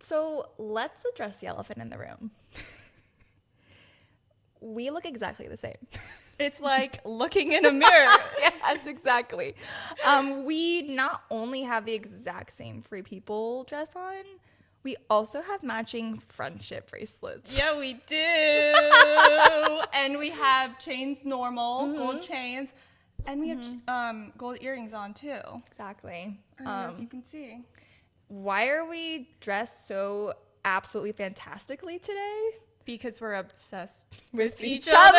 So let's address the elephant in the room. We look exactly the same. It's like looking in a mirror. Yes, exactly. We not only have the exact same Free People dress on, we also have matching friendship bracelets. Yeah, we do. And we have chains normal, gold chains. And we have gold earrings on too. Exactly. I don't know if you can see. Why are we dressed so absolutely fantastically today? Because we're obsessed With each other.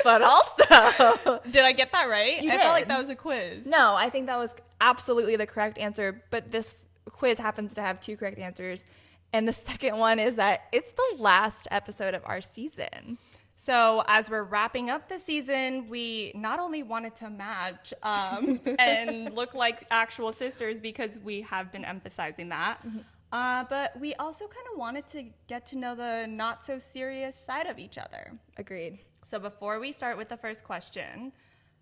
But also, Did I get that right? You I felt like did. that was a quiz. no, I think that was absolutely the correct answer. But this quiz happens to have 2 correct answers. And the second one is that it's the last episode of our season. So as we're wrapping up the season, we not only wanted to match and look like actual sisters because we have been emphasizing that, but we also kind of wanted to get to know the not so serious side of each other. Agreed. So before we start with the first question,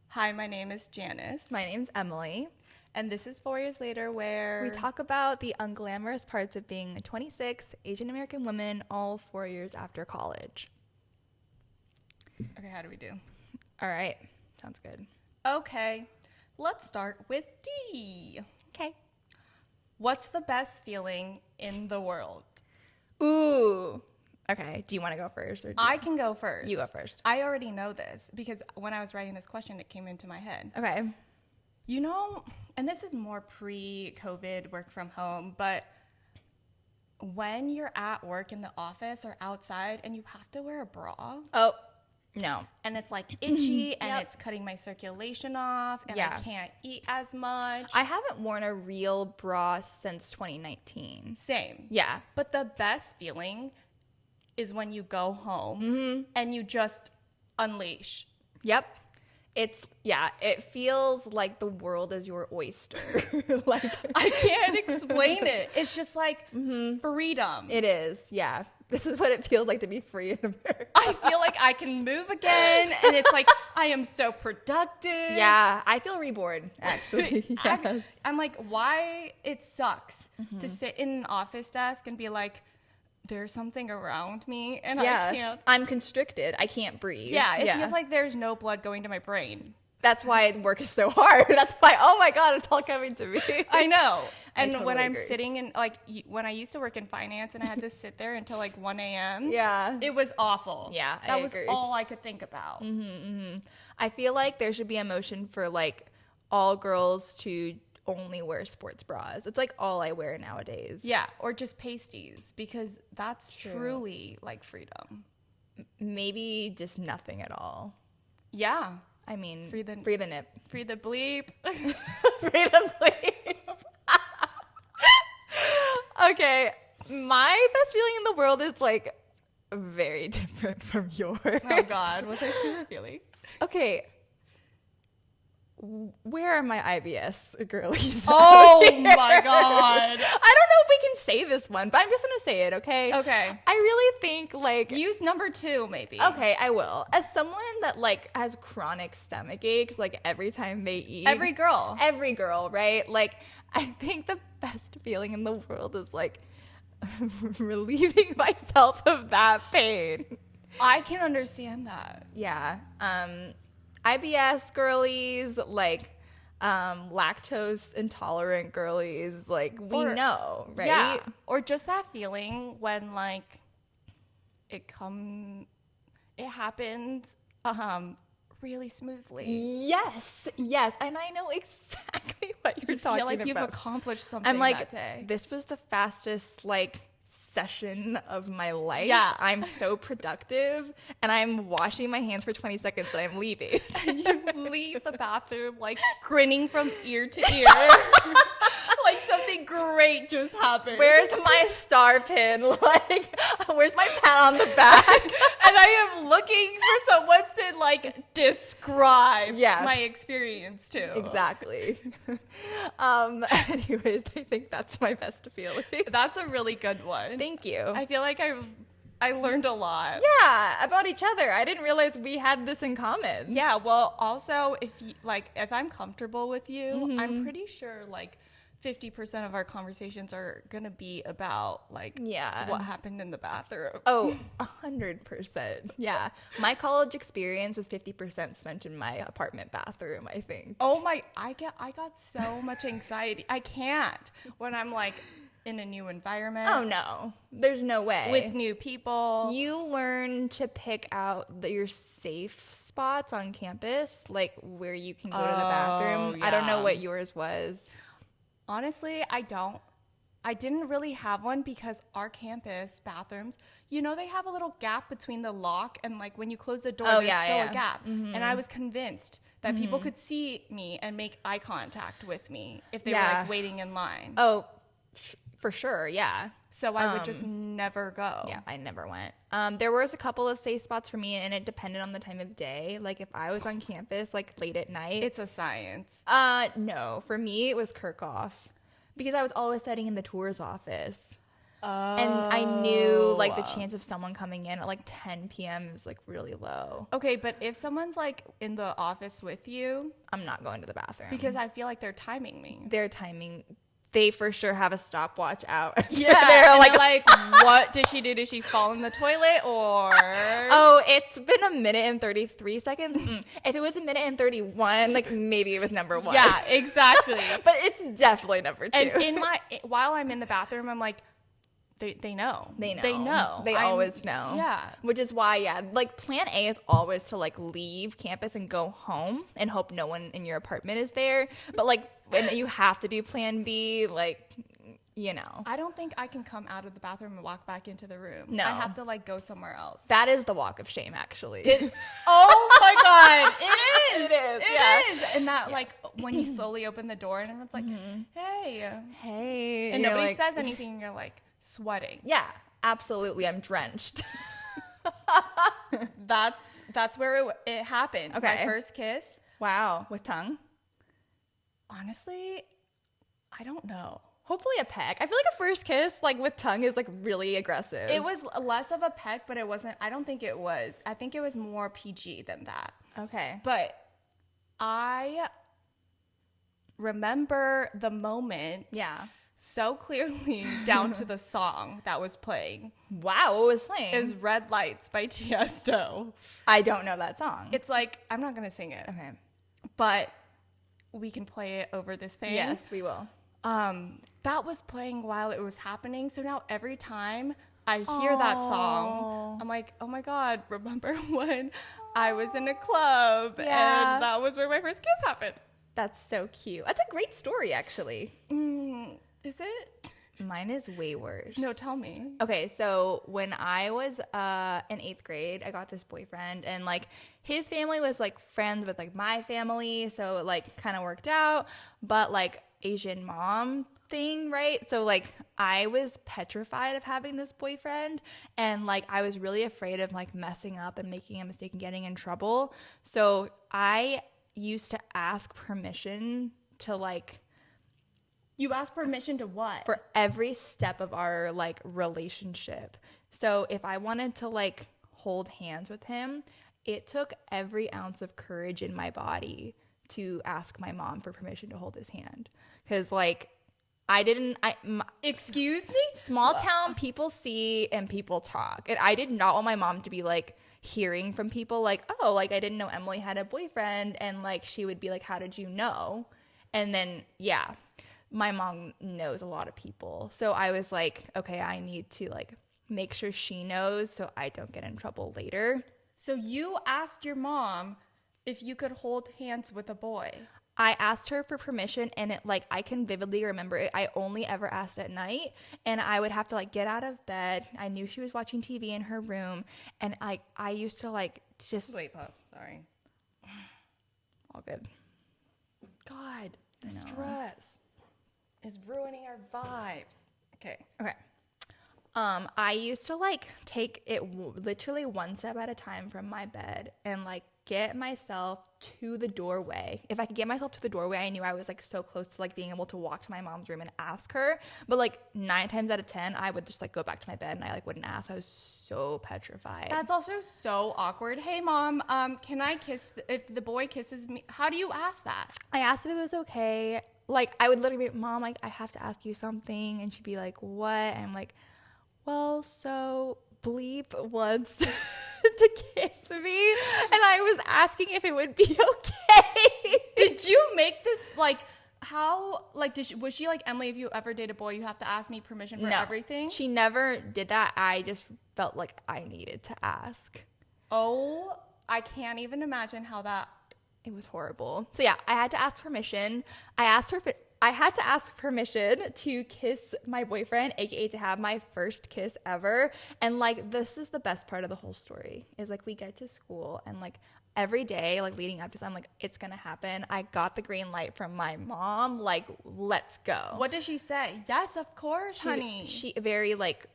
hi, my name is Janice. My name's Emily. And this is 4 years later where We talk about the unglamorous parts of being a 26 Asian American woman all 4 years after college. Okay, how do we do? All right. Sounds good. Okay, let's start with D. Okay. What's the best feeling in the world? Ooh. Okay. Do you want to go first? Or do I can go first. you go first? I already know this because when I was writing this question, it came into my head. Okay. You know, and this is more pre-COVID work from home, but when you're at work in the office or outside and you have to wear a bra Oh, no. and it's like itchy and Yep. it's cutting my circulation off and Yeah. I can't eat as much. I haven't worn a real bra since 2019. Same. Yeah. But the best feeling is when you go home and you just unleash. Yep. It feels like the world is your oyster. Like I can't explain it. It's just like freedom. it is. Yeah. This is what it feels like to be free in America. I feel like I can move again, and it's like I am so productive. Yeah, I feel reborn, actually. Yes. I'm like, why it sucks to sit in an office desk and be like, there's something around me, and Yeah. I can't. I'm constricted. I can't breathe. Yeah, it feels like there's no blood going to my brain. That's why work is so hard. That's why, oh my God, it's all coming to me. I know. I And totally when I'm agree. sitting in, like, when I used to work in finance and I had to sit there until like 1 a.m. Yeah. It was awful. Yeah, I That was agree. all I could think about. I feel like there should be a motion for like all girls to only wear sports bras. It's like all I wear nowadays. Yeah, or just pasties because that's True. truly like freedom. Maybe just nothing at all. Yeah. I mean, Free the- free the nip. Free the bleep. Free the bleep. Okay, my best feeling in the world is like very different from yours. Oh God, what's our super feeling? Okay. Where are my IBS girlies? Oh out here? my God. I don't know if we can say this one, but I'm just gonna say it, okay? Okay. I really think like Use number 2 maybe. okay, I will. As someone that like has chronic stomach aches like every time they eat. Every girl. Every girl, right? Like I think the best feeling in the world is like relieving myself of that pain. I can understand that. Yeah. IBS girlies, like lactose intolerant girlies, like we know, right? Yeah. Or just that feeling when like it happens really smoothly. Yes. And I know exactly what you're You talking feel like about. you've accomplished something I'm like, that day. this was the fastest like session of my life. Yeah. I'm so productive and I'm washing my hands for 20 seconds and I'm leaving. And you leave the bathroom like grinning from ear to ear. Like something great just happened. Where's my star pin? Like, where's my pat on the back? And I am looking for someone to like describe Yeah. my experience too. Exactly. Anyways, I think that's my best feeling. That's a really good one. Thank you. I feel like I learned a lot. Yeah, about each other. I didn't realize we had this in common. Yeah, well, also if I'm comfortable with you, Mm-hmm. I'm pretty sure like 50% of our conversations are gonna be about like Yeah. what happened in the bathroom. Oh, 100%. Yeah. My college experience was 50% spent in my apartment bathroom, I think. Oh my, I got so much anxiety. I can't when I'm like in a new environment. Oh no. There's no way. With new people. You learn to pick out your safe spots on campus, like where you can go to the bathroom. I don't know yeah. what yours was. Honestly, I didn't really have one because our campus bathrooms, you know, they have a little gap between the lock and like when you close the door, there's still a gap. And I was convinced that people could see me and make eye contact with me if they were like waiting in line. Oh, for sure. Yeah. So I would just never go. Yeah, I never went. There was a couple of safe spots for me, and it depended on the time of day. Like if I was on campus, like late at night. It's a science. No, for me it was Kirchhoff because I was always studying in the tours office. And I knew like the chance of someone coming in at like 10 p.m. was like really low. Okay, but if someone's like in the office with you, I'm not going to the bathroom because I feel like they're timing me. They're timing. They for sure have a stopwatch out. Yeah, they're like, what did she do? Did she fall in the toilet or? Oh, it's been a minute and 33 seconds. If it was a minute and 31, like maybe it was number one. Yeah, exactly. But it's definitely number two. And while I'm in the bathroom, I'm like, they know. They know. They know. They always know. Yeah. Which is why, like plan A is always to like leave campus and go home and hope no one in your apartment is there. But like when you have to do plan B, like, you know. I don't think I can come out of the bathroom and walk back into the room. No. I have to like go somewhere else. That is the walk of shame, actually. Oh my God. It is. It is. And that like when you slowly open the door and everyone's like, hey. Hey. And you're nobody like, says anything and you're like sweating. yeah, absolutely. I'm drenched. That's where it happened. Okay. My first kiss. Wow. With tongue? Honestly, I don't know. Hopefully a peck. I feel like a first kiss, like with tongue, is like really aggressive. It was less of a peck, but it wasn't. I don't think it was. I think it was more PG than that. Okay. But I remember the moment so clearly down to the song that was playing. Wow, what was playing? It was Red Lights by Tiesto. I don't know that song. It's like, I'm not going to sing it. Okay. But we can play it over this thing. Yes, we will. That was playing while it was happening. So now every time I hear that song, I'm like, oh my God, remember when I was in a club and that was where my first kiss happened. That's so cute. That's a great story, actually. Is it? Mine is way worse. No, tell me. Okay, so when I was in 8th grade, I got this boyfriend, and like his family was like friends with like my family, so it like kind of worked out. But like Asian mom thing, right? So like I was petrified of having this boyfriend, and like I was really afraid of like messing up and making a mistake and getting in trouble. So I used to ask permission to like. You asked permission to what? For every step of our like relationship. So if I wanted to like hold hands with him, it took every ounce of courage in my body to ask my mom for permission to hold his hand. Because like excuse me? Small town people see and people talk. And I did not want my mom to be like hearing from people like, oh, like I didn't know Emily had a boyfriend. And like she would be like, how did you know? And then, yeah. My mom knows a lot of people. So I was like, okay, I need to like make sure she knows so I don't get in trouble later. So you asked your mom if you could hold hands with a boy. I asked her for permission, and it like I can vividly remember it. I only ever asked at night, and I would have to like get out of bed. I knew she was watching TV in her room, and I used to like just wait, pause. Sorry. All good. God, the stress is ruining our vibes. Okay. I used to like take it literally one step at a time from my bed and like get myself to the doorway. If I could get myself to the doorway, I knew I was like so close to like being able to walk to my mom's room and ask her. But like 9 times out of 10, I would just like go back to my bed and I like wouldn't ask. I was so petrified. That's also so awkward. Hey mom, can I kiss if the boy kisses me? How do you ask that? I asked if it was okay. like I would literally be, Mom, like I have to ask you something, and she'd be like, what? And I'm like, well, so bleep wants to kiss me, and I was asking if it would be okay. Did you make this like? How, like, was she like, Emily, if you ever date a boy, you have to ask me permission for everything? She never did that. I just felt like I needed to ask. Oh, I can't even imagine how that. It was horrible. So yeah, I had to ask permission. I had to ask permission to kiss my boyfriend, aka to have my first kiss ever. And like, this is the best part of the whole story, is like we get to school and like every day, like leading up to this, I'm like, it's gonna happen. I got the green light from my mom. Like, let's go. What did she say? Yes, of course, honey. She very like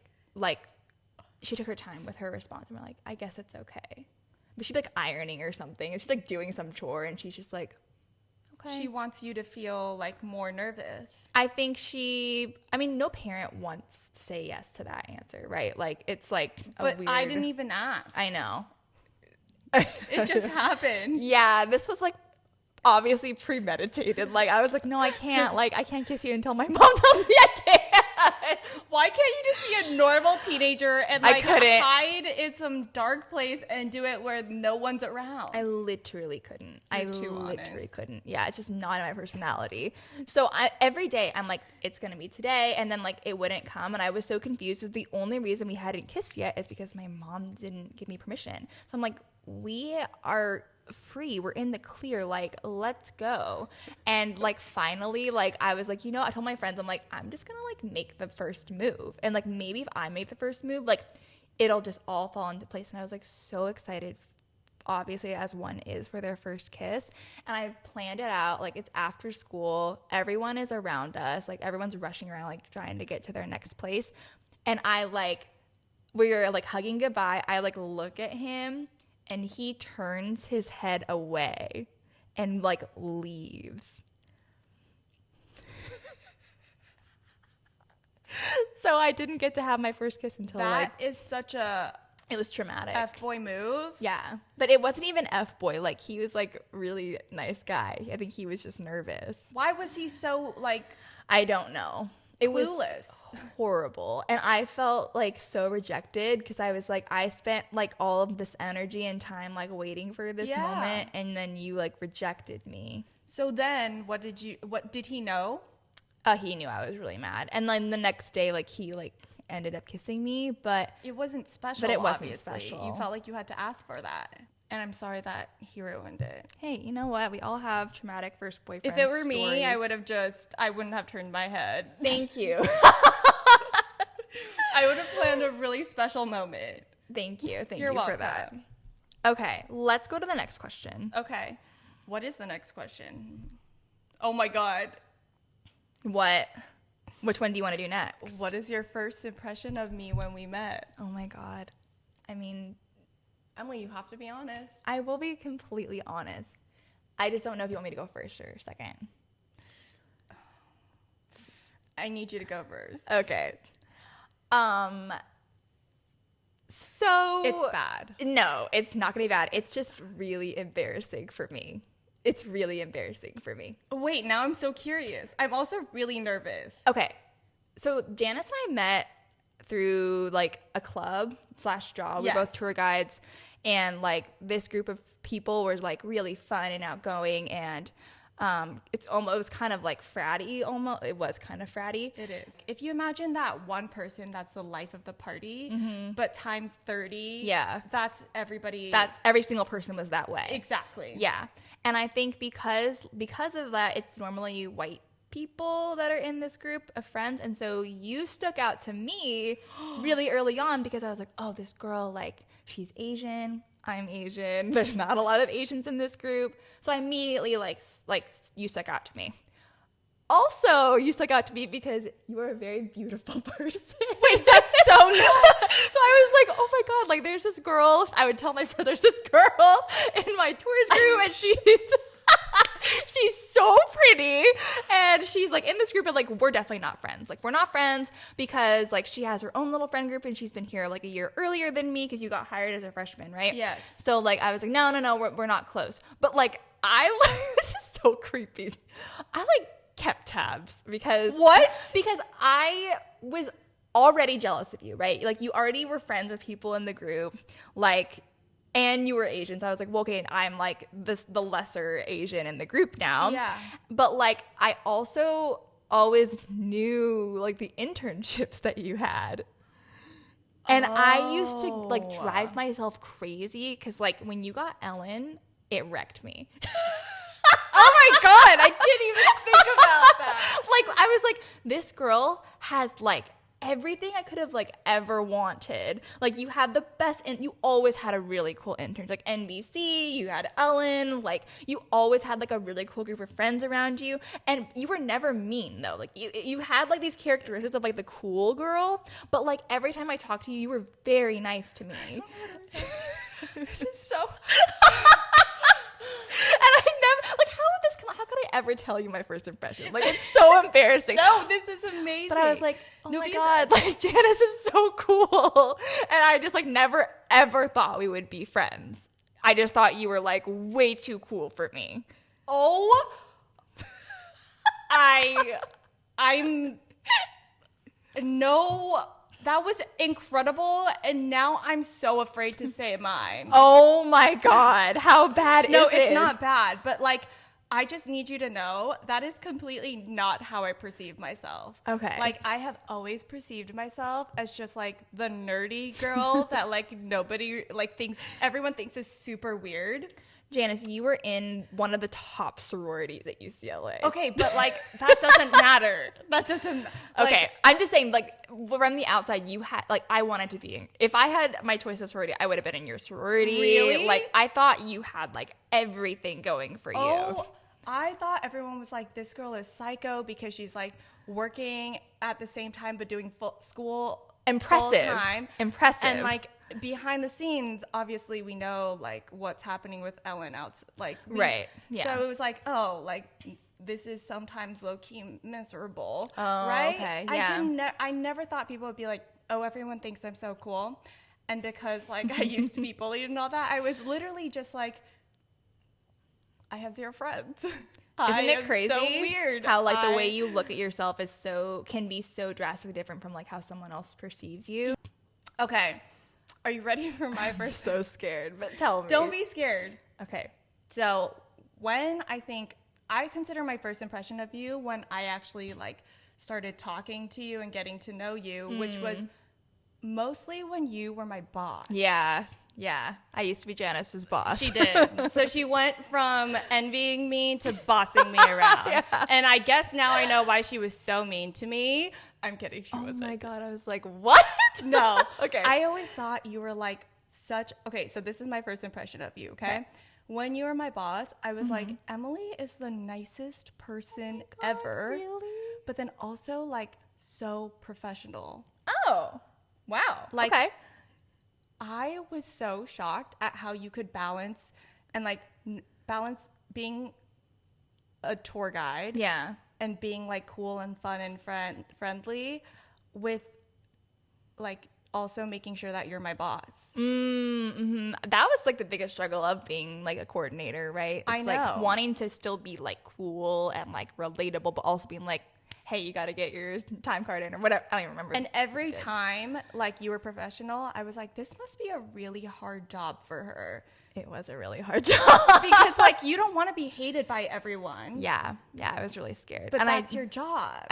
she took her time with her response. And we're like, I guess it's okay. But she'd be like ironing or something. And she's like doing some chore, and she's just like, okay. She wants you to feel like more nervous. I think no parent wants to say yes to that answer, right? Like, it's like but I didn't even ask. I know. It just happened. Yeah, this was like obviously premeditated. Like, I was like, no, I can't. Like, I can't kiss you until my mom tells me I can't. Why can't you just be a normal teenager and like hide in some dark place and do it where no one's around? I literally couldn't. Couldn't. Yeah, it's just not in my personality. So every day I'm like, it's gonna be today, and then like it wouldn't come, and I was so confused. Because the only reason we hadn't kissed yet is because my mom didn't give me permission. So I'm like, we are free, we're in the clear, like let's go. And like finally, like I was like, I told my friends, I'm like, I'm just gonna like make the first move, and like maybe if I make the first move, like it'll just all fall into place. And I was like so excited, obviously, as one is, for their first kiss. And I planned it out, like it's after school, everyone is around us, like everyone's rushing around like trying to get to their next place, and I like, we're like hugging goodbye, I like look at him, and he turns his head away and like leaves. So I didn't get to have my first kiss until that is such a. It was traumatic. F-boy move. Yeah. But it wasn't even F-boy. Like, he was like really nice guy. I think he was just nervous. Why was he so like. I don't know. It clueless. Was horrible. And I felt like so rejected, because I was like, I spent like all of this energy and time like waiting for this moment, and then you like rejected me. So then what did he know? He knew I was really mad. And then the next day, like he like ended up kissing me, but it wasn't special. But it wasn't obviously. special. You felt like you had to ask for that. And I'm sorry that he ruined it. Hey, you know what? We all have traumatic first boyfriend stories. If it were stories. me, I wouldn't have turned my head. Thank you. I would have planned a really special moment. Thank you. Thank You're you welcome. for that. Okay, let's go to the next question. Okay. What is the next question? Oh my God. What? Which one do you want to do next? What is your first impression of me when we met? Oh my God. I mean, Emily, you have to be honest. I will be completely honest. I just don't know if you want me to go first or second. I need you to go first. Okay. So it's bad. No, it's not gonna be bad. It's just really embarrassing for me. It's really embarrassing for me. Wait, now I'm so curious. I'm also really nervous. Okay. So Janice and I met through like a club / job. Yes. We're both tour guides, and like this group of people were like really fun and outgoing, and it was kind of like fratty almost. It was kind of fratty. It is. If you imagine that one person that's the life of the party, but times 30, yeah, that's everybody. That every single person was that way. Exactly. Yeah. And I think because of that, it's normally white people that are in this group of friends. And so you stuck out to me really early on, because I was like, oh, this girl, like, she's Asian. I'm Asian. There's not a lot of Asians in this group. So I immediately, like you stuck out to me. Also, you stuck out to me because you are a very beautiful person. Wait, that's so nice. So I was like, oh my God, like there's this girl. I would tell my friend there's this girl in my tours group, and she's so pretty. And she's like in this group, but like we're definitely not friends. Like we're not friends because like she has her own little friend group, and she's been here like a year earlier than me because you got hired as a freshman, right? Yes. So like I was like, no, we're not close. But like this is so creepy. I like kept tabs because What? Because I was already jealous of you, right? Like you already were friends with people in the group, like, and you were Asian. So I was like, well, okay, I'm like the lesser Asian in the group now. Yeah. But like I also always knew like the internships that you had. And I used to like drive myself crazy because like when you got Ellen, it wrecked me. Oh my God, I didn't even think about that. Like I was like, this girl has like everything I could have like ever wanted. Like you had the best, and you always had a really cool intern, like NBC, you had Ellen, like you always had like a really cool group of friends around you, and you were never mean though. Like you had like these characteristics of like the cool girl, but like every time I talked to you, you were very nice to me. This is so... And I never, like, how would this come out? How could I ever tell you my first impression? Like, it's so embarrassing. No, this is amazing. But I was like, oh Nobody's- my God, like, Janice is so cool. And I just, like, never, ever thought we would be friends. I just thought you were, like, way too cool for me. Oh, I'm, no, that was incredible. And now I'm so afraid to say mine. Oh my God. How bad is it? No, it's not bad, but like, I just need you to know that is completely not how I perceive myself. Okay. Like, I have always perceived myself as just like the nerdy girl that like nobody like everyone thinks is super weird. Janice, you were in one of the top sororities at UCLA. Okay, but like that doesn't matter. That doesn't. Like, Okay, I'm just saying, like, from the outside, you had, like, I wanted to be in, if I had my choice of sorority, I would have been in your sorority. Really? Like, I thought you had, like, everything going for you. Oh, I thought everyone was like, this girl is psycho because she's like working at the same time but doing full school. Impressive. Full time. Impressive. And like behind the scenes, obviously we know like what's happening with Ellen out. Like Right. Yeah. So it was like, oh, like this is sometimes low key miserable. Oh, right? okay, yeah. I never thought people would be like, oh, everyone thinks I'm so cool. And because like I used to be bullied and all that, I was literally just like, I have zero friends. Isn't it crazy? So weird. How like the way you look at yourself can be so drastically different from like how someone else perceives you. Okay. Are you ready for my first? So scared, but tell me. Don't be scared. Okay. So when I consider my first impression of you when I actually like started talking to you and getting to know you, which was mostly when you were my boss. Yeah. Yeah. I used to be Janice's boss. She did. So she went from envying me to bossing me around. Yeah. And I guess now I know why she was so mean to me. I'm kidding. She Oh wasn't. my God. I was like, what? No. Okay. I always thought you were like okay, so this is my first impression of you, okay? When you were my boss, I was like, Emily is the nicest person ever. Really? But then also like so professional. Oh. Wow. Like, okay. I was so shocked at how you could balance balance being a tour guide. Yeah. And being like cool and fun and friendly with like also making sure that you're my boss. Mm-hmm. That was like the biggest struggle of being like a coordinator, right? It's I know. like wanting to still be like cool and like relatable, but also being like, hey, you got to get your time card in or whatever. I don't even remember. And every time like you were professional, I was like, this must be a really hard job for her. It was a really hard job. Because like you don't want to be hated by everyone. Yeah. I was really scared. But and that's your job.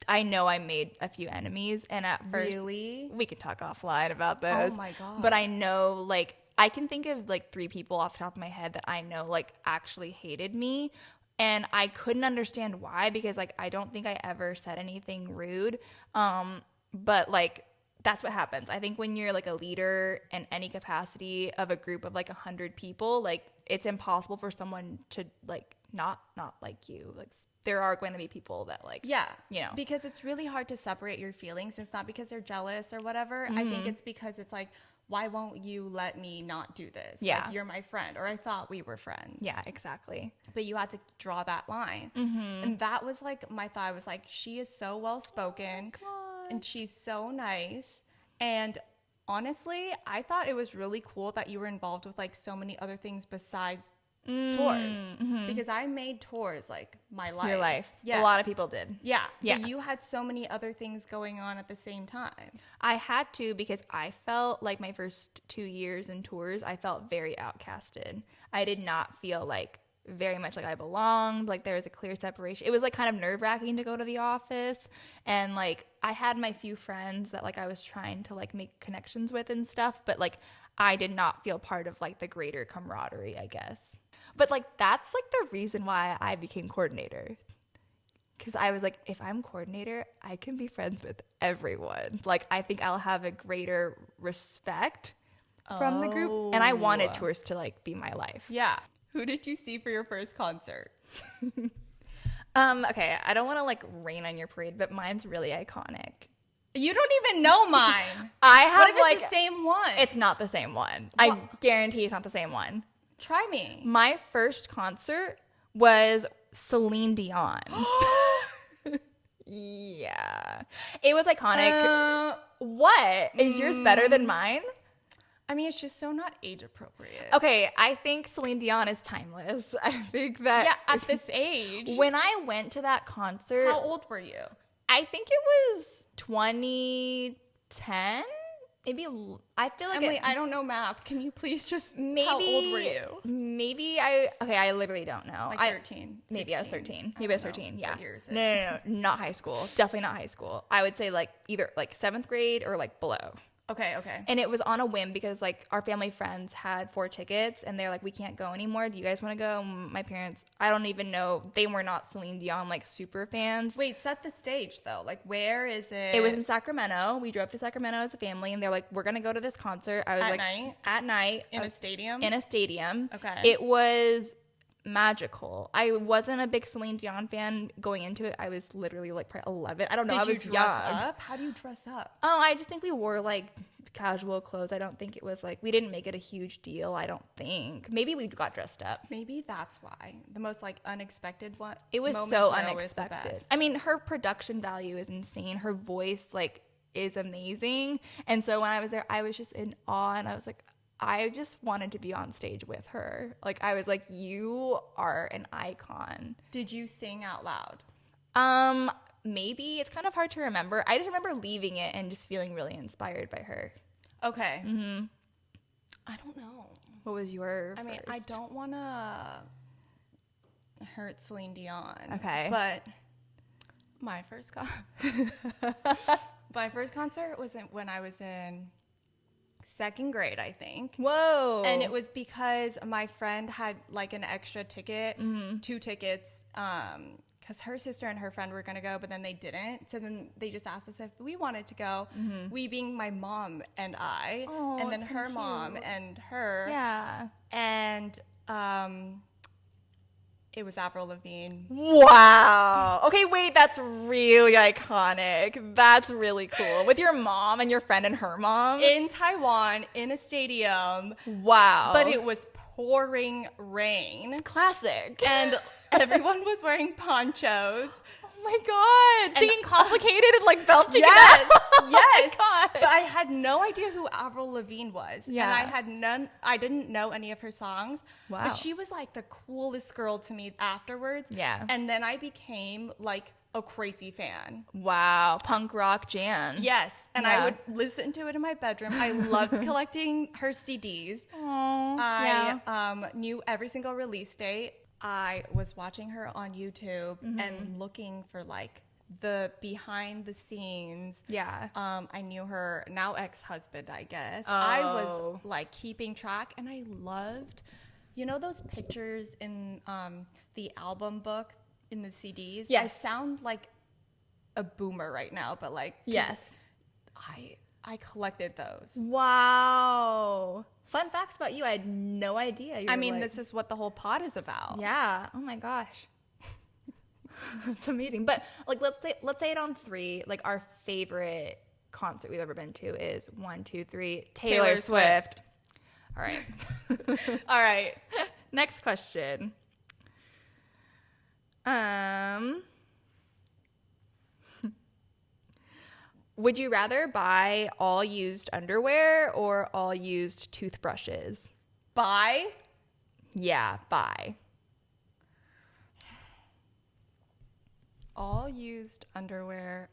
I know I made a few enemies, and at first, Really? we can talk offline about those. Oh my God. But I know, like, I can think of like 3 people off the top of my head that I know like actually hated me, and I couldn't understand why, because like I don't think I ever said anything rude. But like that's what happens. I think when you're like a leader in any capacity of a group of like 100 people, like it's impossible for someone to like not like you. Like there are going to be people that like, yeah, you know, because it's really hard to separate your feelings. It's not because they're jealous or whatever. I think it's because it's like, why won't you let me not do this? Yeah. Like, you're my friend, or I thought we were friends. yeah, exactly. But you had to draw that line. And that was like my thought. I was like, she is so well spoken and she's so nice. And honestly, I thought it was really cool that you were involved with like so many other things besides tours. Because I made tours like my life. Your life. Yeah. A lot of people did. Yeah. Yeah. But you had so many other things going on at the same time. I had to because I felt like my first 2 years in tours, I felt very outcasted. I did not feel like very much like I belonged. Like there was a clear separation. It was like kind of nerve-wracking to go to the office. And like I had my few friends that like I was trying to like make connections with and stuff. But like I did not feel part of like the greater camaraderie, I guess. But like that's like the reason why I became coordinator. Because I was like, if I'm coordinator, I can be friends with everyone. Like I think I'll have a greater respect from the group. And I wanted tours to like be my life. Yeah. Who did you see for your first concert? Okay, I don't want to like rain on your parade, but mine's really iconic. You don't even know mine. I have what if like it's the same one? It's not the same one. I guarantee it's not the same one. Try me. My first concert was Celine Dion. Yeah. It was iconic. What? Is yours better than mine? I mean, it's just so not age appropriate. Okay, I think Celine Dion is timeless. I think that... Yeah, at this age. When I went to that concert... How old were you? I think it was 2010. Maybe... I feel like... Emily, I don't know math. Can you please just... Maybe... How old were you? Maybe I... Okay, I literally don't know. Like 13. Maybe 16. I was 13. Maybe I was 13, yeah. What year is it? No. Not high school. Definitely not high school. I would say like either like 7th grade or like below. Okay. And it was on a whim because like our family friends had 4 tickets and they're like, we can't go anymore. Do you guys want to go? My parents, I don't even know. They were not Celine Dion like super fans. Wait, set the stage though. Like where is it? It was in Sacramento. We drove to Sacramento as a family and they're like, we're going to go to this concert. I was like, night? At night. In a stadium? In a stadium. Okay. It was magical. I wasn't a big Celine Dion fan going into it. I was literally like probably 11. I don't know. Did I you was dress young. up? How do you dress up? Oh, I just think we wore like casual clothes. I don't think it was like, we didn't make it a huge deal. I don't think. Maybe we got dressed up. Maybe that's why. The most like unexpected one. It was moments so are always the unexpected. best. I mean, her production value is insane. Her voice like is amazing. And so when I was there, I was just in awe and I was like, I just wanted to be on stage with her. Like I was like, you are an icon. Did you sing out loud? Maybe. It's kind of hard to remember. I just remember leaving it and just feeling really inspired by her. Okay. Mm-hmm. I don't know. What was your I mean, I don't want to hurt Celine Dion. Okay. But my first concert was when I was in 2nd grade, I think. Whoa. And it was because my friend had like an extra ticket, 2 tickets, because her sister and her friend were going to go, but then they didn't. So then they just asked us if we wanted to go, we being my mom and I, and then her mom and her. Yeah. And it was Avril Lavigne. Wow. Okay, wait, that's really iconic. That's really cool. With your mom and your friend and her mom? In Taiwan, in a stadium. Wow. But it was pouring rain. Classic. And everyone was wearing ponchos. Oh my God. Being complicated and like belting yes, it out. Yes. Oh my God. But I had no idea who Avril Lavigne was. Yeah. And I didn't know any of her songs. Wow. But she was like the coolest girl to me afterwards. Yeah. And then I became like a crazy fan. Wow. Punk rock Jan. Yes. And Yeah. I would listen to it in my bedroom. I loved collecting her CDs. Oh, I knew every single release date. I was watching her on YouTube and looking for like the behind the scenes. Yeah. I knew her now ex-husband, I guess. I was Oh. like keeping track and I loved, you know, those pictures in the album book in the CDs. Yes. I sound like a boomer right now, but like, Yes. I collected those. Wow. Fun facts about you. I had no idea. I mean, this is what the whole pod is about. Yeah. Oh my gosh. That's amazing. But like, let's say it on 3. Like our favorite concert we've ever been to is 1, 2, 3. Taylor Swift. All right. All right. Next question. Would you rather buy all used underwear or all used toothbrushes? Buy? Yeah, bye. All used underwear.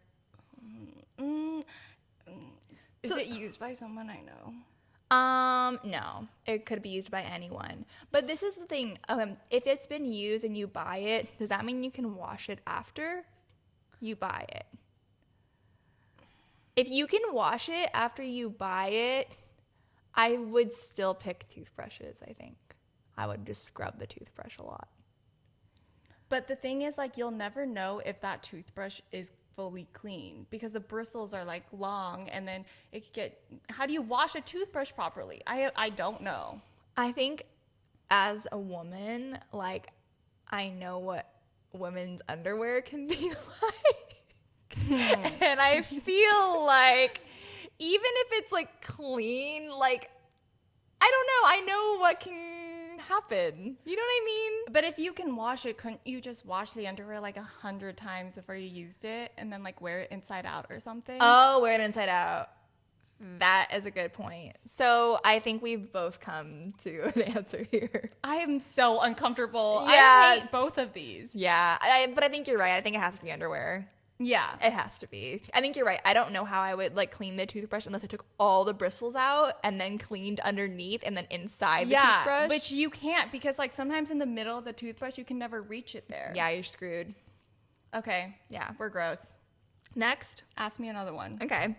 Is it used by someone I know? No, it could be used by anyone. But this is the thing. If it's been used and you buy it, does that mean you can wash it after you buy it? If you can wash it after you buy it, I would still pick toothbrushes, I think. I would just scrub the toothbrush a lot. But the thing is, like, you'll never know if that toothbrush is fully clean because the bristles are like long, and then it could get. How do you wash a toothbrush properly? I don't know. I think as a woman, like, I know what women's underwear can be like. And I feel like even if it's like clean, like, I don't know, I know what can happen. You know what I mean? But if you can wash it, couldn't you just wash the underwear like 100 times before you used it and then like wear it inside out or something? Oh, wear it inside out. That is a good point. So I think we've both come to an answer here. I am so uncomfortable. Yeah. I hate both of these. Yeah, but I think you're right. I think it has to be underwear. Yeah. It has to be. I think you're right. I don't know how I would like clean the toothbrush unless I took all the bristles out and then cleaned underneath and then inside the toothbrush. Yeah, which you can't because like sometimes in the middle of the toothbrush you can never reach it there. Yeah, you're screwed. Okay. Yeah. We're gross. Next. Ask me another one. Okay.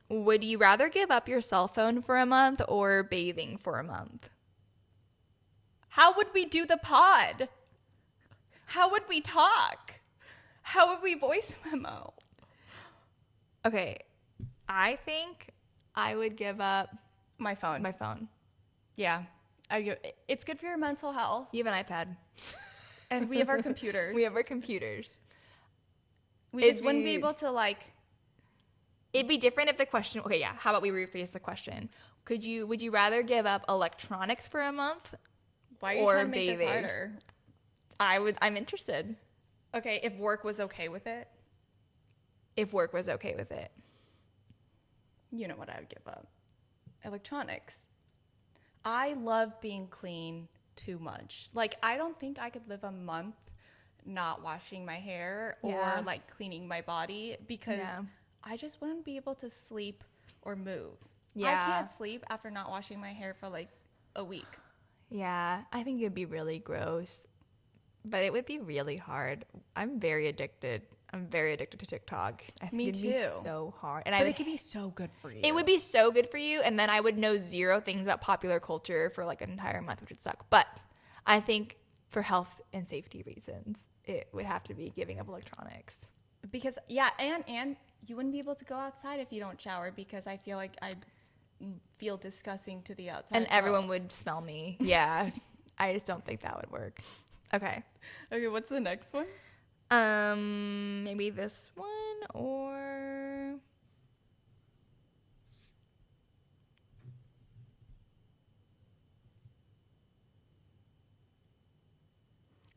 Would you rather give up your cell phone for a month or bathing for a month? How would we do the pod? How would we talk? How would we voice memo? Okay. I think I would give up My phone. my phone. Yeah. It's good for your mental health. You have an iPad. And we have our computers. We have our computers. We just wouldn't be able to like. It'd be different if the question. Okay, yeah. How about we rephrase the question? Would you rather give up electronics for a month? Why are you or trying to make this bathing? harder? I'm interested. Okay, if work was okay with it, If work was okay with it. you know what I would give up. Electronics. I love being clean too much. Like, I don't think I could live a month not washing my hair Yeah. or like cleaning my body because Yeah. I just wouldn't be able to sleep or move. Yeah. I can't sleep after not washing my hair for like a week. Yeah, I think it'd be really gross, but it would be really hard. I'm very addicted to TikTok. I think Me it'd be too. so hard, and But it could be so good for you. It would be so good for you, and then I would know zero things about popular culture for like an entire month, which would suck. But I think for health and safety reasons, it would have to be giving up electronics. Because yeah, and you wouldn't be able to go outside if you don't shower because I feel like I feel disgusting to the outside And everyone world. would smell me. Yeah, I just don't think that would work. Okay. Okay, what's the next one? Maybe this one or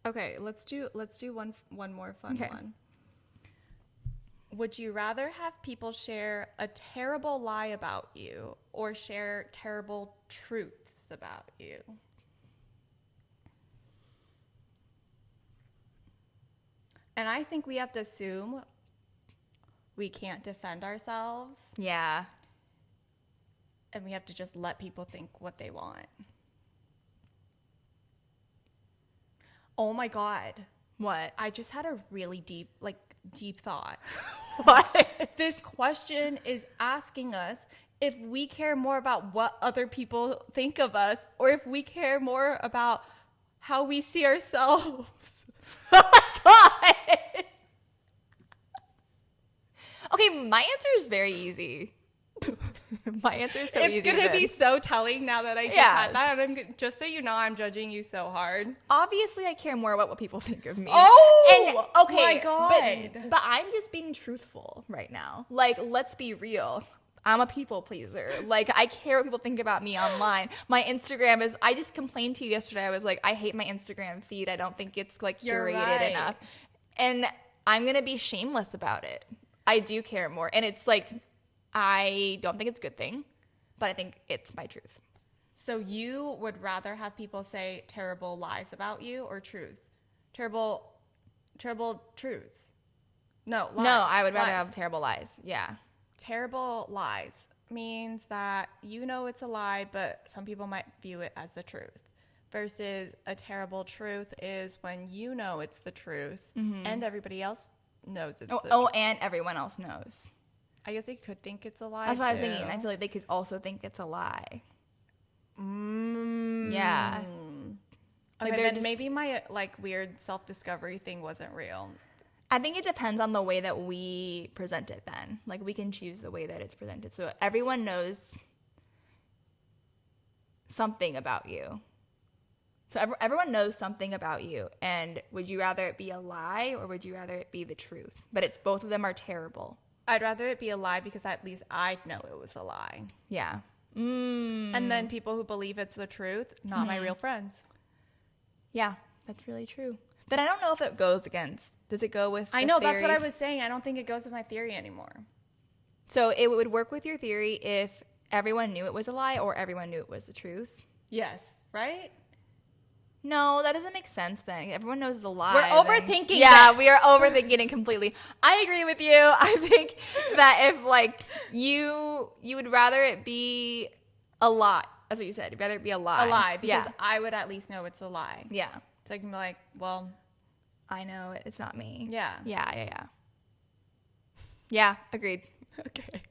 Okay, let's do one more fun Okay. one. Would you rather have people share a terrible lie about you or share terrible truths about you? And I think we have to assume we can't defend ourselves yeah. and we have to just let people think what they want. Oh my God. What? I just had a really deep thought. What? This question is asking us if we care more about what other people think of us or if we care more about how we see ourselves. Oh my God. Okay, my answer is very easy. My answer is so easy. It's going to be then. so telling now that I just Yeah. had that. Just so you know, I'm judging you so hard. Obviously, I care more about what people think of me. Oh, and okay, my God. But I'm just being truthful right now. Like, let's be real. I'm a people pleaser. Like, I care what people think about me online. My Instagram is, I just complained to you yesterday. I was like, I hate my Instagram feed. I don't think it's like You're curated right. enough. And I'm going to be shameless about it. I do care more. And it's like, I don't think it's a good thing, but I think it's my truth. So you would rather have people say terrible lies about you or truth? Terrible truths. No, lies. No, I would rather Lies. have terrible lies. Yeah. Terrible lies means that you know it's a lie, but some people might view it as the truth. Versus a terrible truth is when you know it's the truth and everybody else knows it's the truth. And everyone else knows. I guess they could think it's a lie. That's what I was thinking. I feel like they could also think it's a lie. Yeah. Okay, Like, then maybe my weird self-discovery thing wasn't real. I think it depends on the way that we present it then. Like, we can choose the way that it's presented. So everyone knows something about you. So everyone knows something about you. And would you rather it be a lie or would you rather it be the truth? But it's both of them are terrible. I'd rather it be a lie because at least I'd know it was a lie. Yeah. And then people who believe it's the truth, not my real friends. Yeah, that's really true. But I don't know if it goes against. Does it go with I know, theory? that's what I was saying. I don't think it goes with my theory anymore. So it would work with your theory if everyone knew it was a lie or everyone knew it was the truth? Yes, right? No, that doesn't make sense then. Everyone knows it's a lie. We're overthinking Yeah, this. we are overthinking it completely. I agree with you. I think that if you would rather it be a lie. That's what you said. You'd rather it be a lie. A lie, because yeah. I would at least know it's a lie. Yeah. So I can be like, well, I know it's not me. yeah. Yeah. Yeah, agreed. Okay.